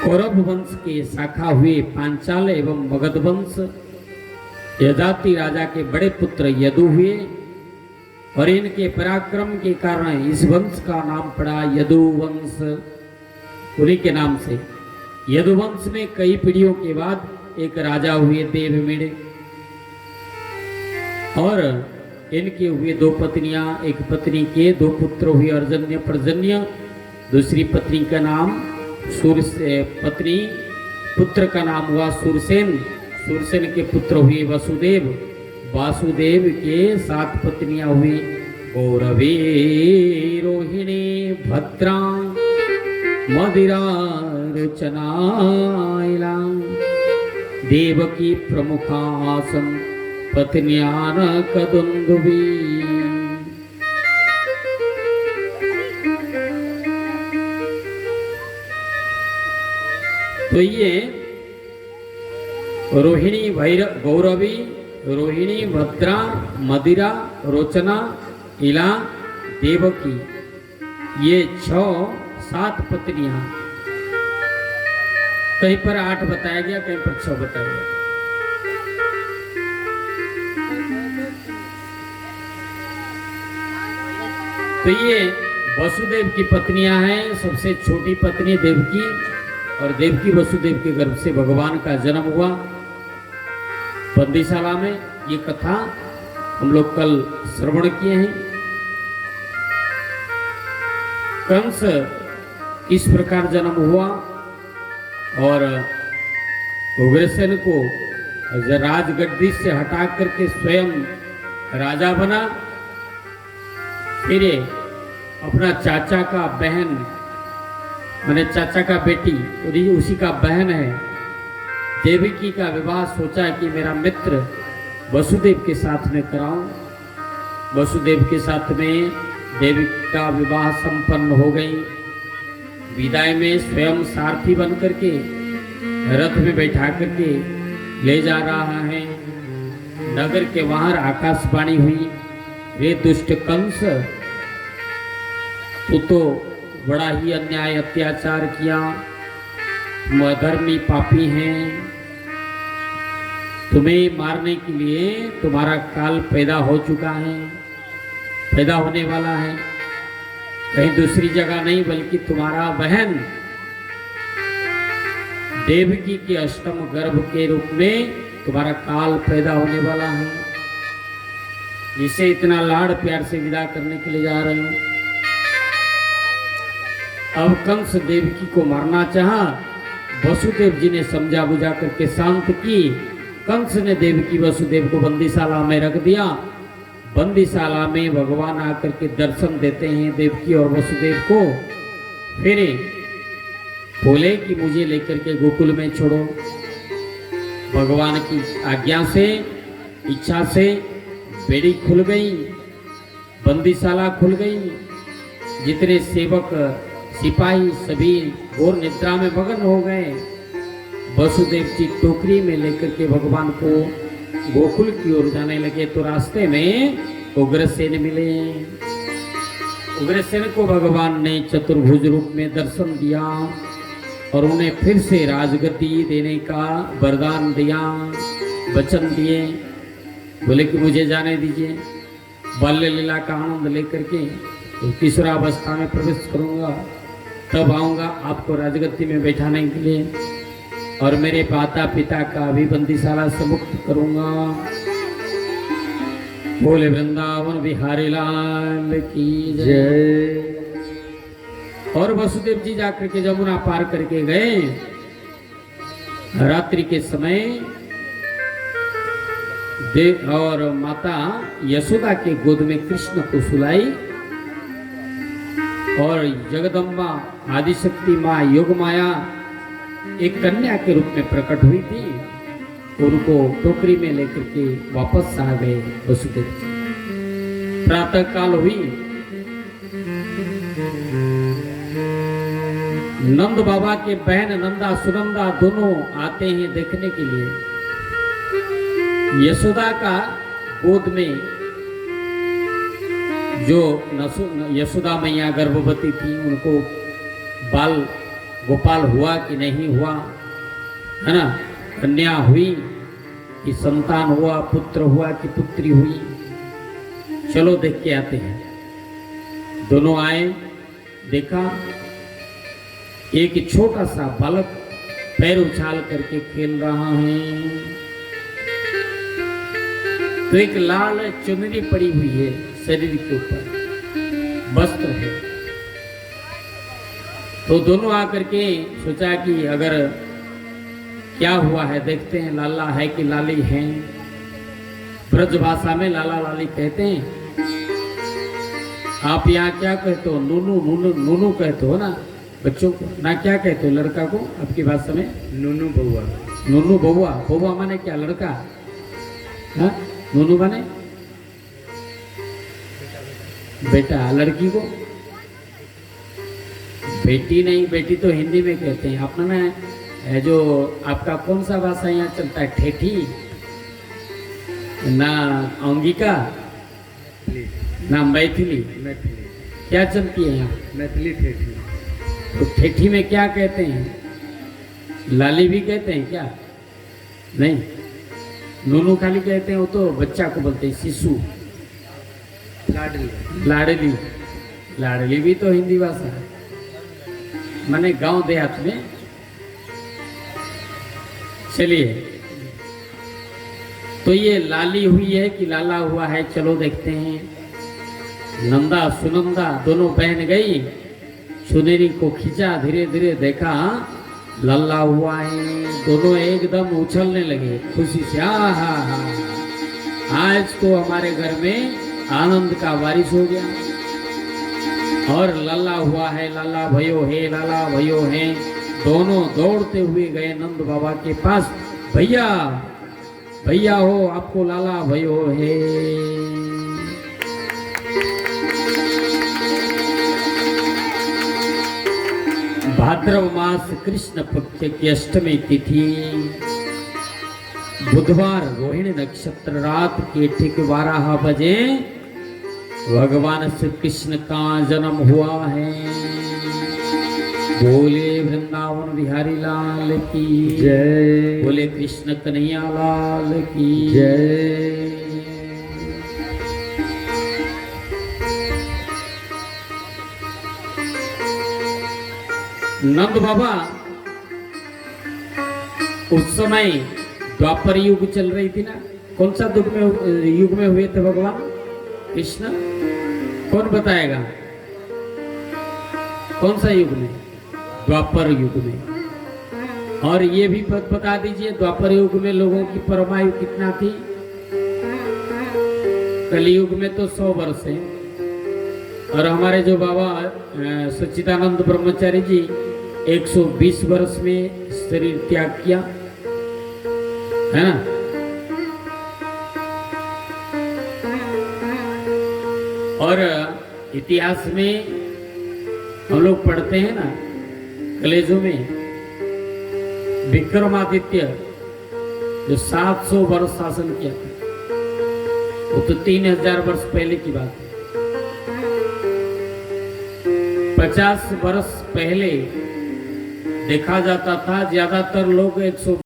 कौरव वंश के शाखा हुए पांचाल एवं मगध वंश यजाति राजा के बड़े पुत्र यदु हुए और इनके पराक्रम के कारण इस वंश का नाम पड़ा यदुवंश। उन्हीं के नाम से यदुवंश में कई पीढ़ियों के बाद एक राजा हुए देवमिड़ और इनके हुए दो पत्नियां, एक पत्नी के दो पुत्र हुए अर्जन्य पर्जन्य, दूसरी पत्नी का नाम पत्नी पुत्र का नाम हुआ सूरसेन, सूरसेन के पुत्र हुए वसुदेव, वासुदेव के 7 पत्नियां हुई गौरवी रोहिणी भद्रा मदिरा रुचनाइला देवकी प्रमुखासन पत्न्यान कदुंदुबी। तो ये रोहिणी गौरवी रोहिणी भद्रा मदिरा रोचना इला देवकी, ये 6-7 पत्नियां, कहीं पर 8 बताया गया, कहीं पर 6 बताया गया। तो ये वसुदेव की पत्नियां हैं। सबसे छोटी पत्नी देवकी, और देवकी वसुदेव के गर्भ से भगवान का जन्म हुआ बंदीशाला में। ये कथा हम लोग कल श्रवण किए हैं। कंस इस प्रकार जन्म हुआ और उग्रसेन को राजगद्दी से हटा करके स्वयं राजा बना। फिर अपना चाचा का बहन, मैंने चाचा का बेटी, उसी का बहन है देवकी का विवाह सोचा कि मेरा मित्र वसुदेव के साथ में कराऊं। वसुदेव के साथ में देवकी का विवाह संपन्न हो गई। विदाई में स्वयं सारथी बन करके रथ में बैठा करके ले जा रहा है। नगर के बाहर आकाशवाणी हुई, वे दुष्ट कंस, तू तो बड़ा ही अन्याय अत्याचार किया, अधर्मी पापी हैं, तुम्हें मारने के लिए तुम्हारा काल पैदा हो चुका है, पैदा होने वाला है। कहीं दूसरी जगह नहीं बल्कि तुम्हारा बहन देवकी के अष्टम गर्भ के रूप में तुम्हारा काल पैदा होने वाला है। जिसे इतना लाड़ प्यार से विदा करने के लिए जा रहे हो। अब कंस देवकी को मारना चाहा, वसुदेव जी ने समझा बुझा करके शांत की। कंस ने देवकी वसुदेव को बंदीशाला में रख दिया। बंदीशाला में भगवान आकर के दर्शन देते हैं देवकी और वसुदेव को। फिर बोले कि मुझे लेकर के गोकुल में छोड़ो। भगवान की आज्ञा से, इच्छा से बेड़ी खुल गई, बंदीशाला खुल गई। जितने सेवक सिपाही सभी घोर निद्रा में मगन हो गए। वसुदेव जी टोकरी में लेकर के भगवान को गोकुल की ओर जाने लगे तो रास्ते में उग्रसेन मिले। उग्रसेन को भगवान ने चतुर्भुज रूप में दर्शन दिया और उन्हें फिर से राजगद्दी देने का वरदान दिया, वचन दिए। बोले कि मुझे जाने दीजिए, बाल्य लीला का आनंद लेकर के तो किशोरावस्था में प्रवेश करूंगा, तब आऊंगा आपको राजगद्दी में बैठाने के लिए और मेरे माता पिता का भी बंदीशाला से मुक्त करूंगा। बोले वृंदावन बिहारी लाल की जय। और वसुदेव जी जाकर के जमुना पार करके गए। रात्रि के समय देव और माता यशोदा के गोद में कृष्ण को सुलाई और जगदम्बा आदिशक्ति माँ योग माया एक कन्या के रूप में प्रकट हुई थी। उनको टोकरी में लेकर के वापस आ गए वसुदेव जी। प्रातः काल हुई, नंद बाबा के बहन नंदा सुनंदा दोनों आते हैं देखने के लिए। यशोदा का गोद में जो यशोदा मैया गर्भवती थी, उनको बाल गोपाल हुआ कि नहीं हुआ, है ना, कन्या हुई कि संतान हुआ, पुत्र हुआ कि पुत्री हुई, चलो देख के आते हैं। दोनों आए, देखा एक छोटा सा बालक पैर उछाल करके खेल रहा है। तो एक लाल चुनरी पड़ी हुई है शरीर के ऊपर, वस्त्र है। तो दोनों आकर के सोचा कि अगर क्या हुआ है देखते हैं, लाला है कि लाली है। ब्रज भाषा में लाला लाली कहते हैं। आप यहाँ क्या कहते हो? नूनू नूनू नूनू कहते हो ना बच्चों को, ना क्या कहते हो लड़का को आपकी भाषा में? नूनू बउआ। नूनू बउआ। बउआ माने क्या? लड़का। हाँ, नूनू माने बेटा, लड़की को बेटी नहीं, बेटी तो हिंदी में कहते हैं। अपना ना जो आपका कौन सा भाषा यहाँ चलता है? ठेठी ना, अंगिका ना, मैथिली। मैथिली क्या चलती है यहाँ? मैथिली ठेठी। तो ठेठी में क्या कहते हैं? लाली भी कहते हैं क्या? नहीं, नूनू खाली कहते हैं। वो तो बच्चा को बोलते हैं शिशु। लाडली। लाडली। लाडली भी तो हिंदी भाषा है, माने गांव देहात में। चलिए, तो ये लाली हुई है कि लाला हुआ है, चलो देखते हैं। नंदा सुनंदा दोनों बहन गई, सुनेरी को खींचा, धीरे धीरे देखा लल्ला हुआ है। दोनों एकदम उछलने लगे खुशी से। हा हा हा, आज तो हमारे घर में आनंद का बारिश हो गया और लल्ला हुआ है, लल्ला भयो है, लल्ला भयो है। दोनों दौड़ते हुए गए नंद बाबा के पास। भैया भैया हो, आपको लाला भयो है। भाद्रव मास कृष्ण पक्ष की अष्टमी तिथि, बुधवार रोहिणी नक्षत्र, रात के ठीक 12 बजे भगवान श्री कृष्ण का जन्म हुआ है। बोले वृंदावन बिहारी लाल की जय, बोले कृष्ण कन्हैया लाल की जय। नंद बाबा उस समय द्वापर युग चल रही थी ना। कौन सा युग में हुए थे भगवान कृष्ण? कौन बताएगा? कौन सा युग में? द्वापर युग में। और ये भी बता दीजिए, द्वापर युग में लोगों की परमायु कितना थी? कलयुग में तो 100 वर्ष है। और हमारे जो बाबा सच्चिदानंद ब्रह्मचारी जी 120 वर्ष में शरीर त्याग किया, है ना। और इतिहास में हम लोग पढ़ते हैं ना, कलेजों में विक्रमादित्य जो 700 वर्ष शासन किया था, वो तो 3000 वर्ष पहले की बात है। 50 वर्ष पहले देखा जाता था ज्यादातर लोग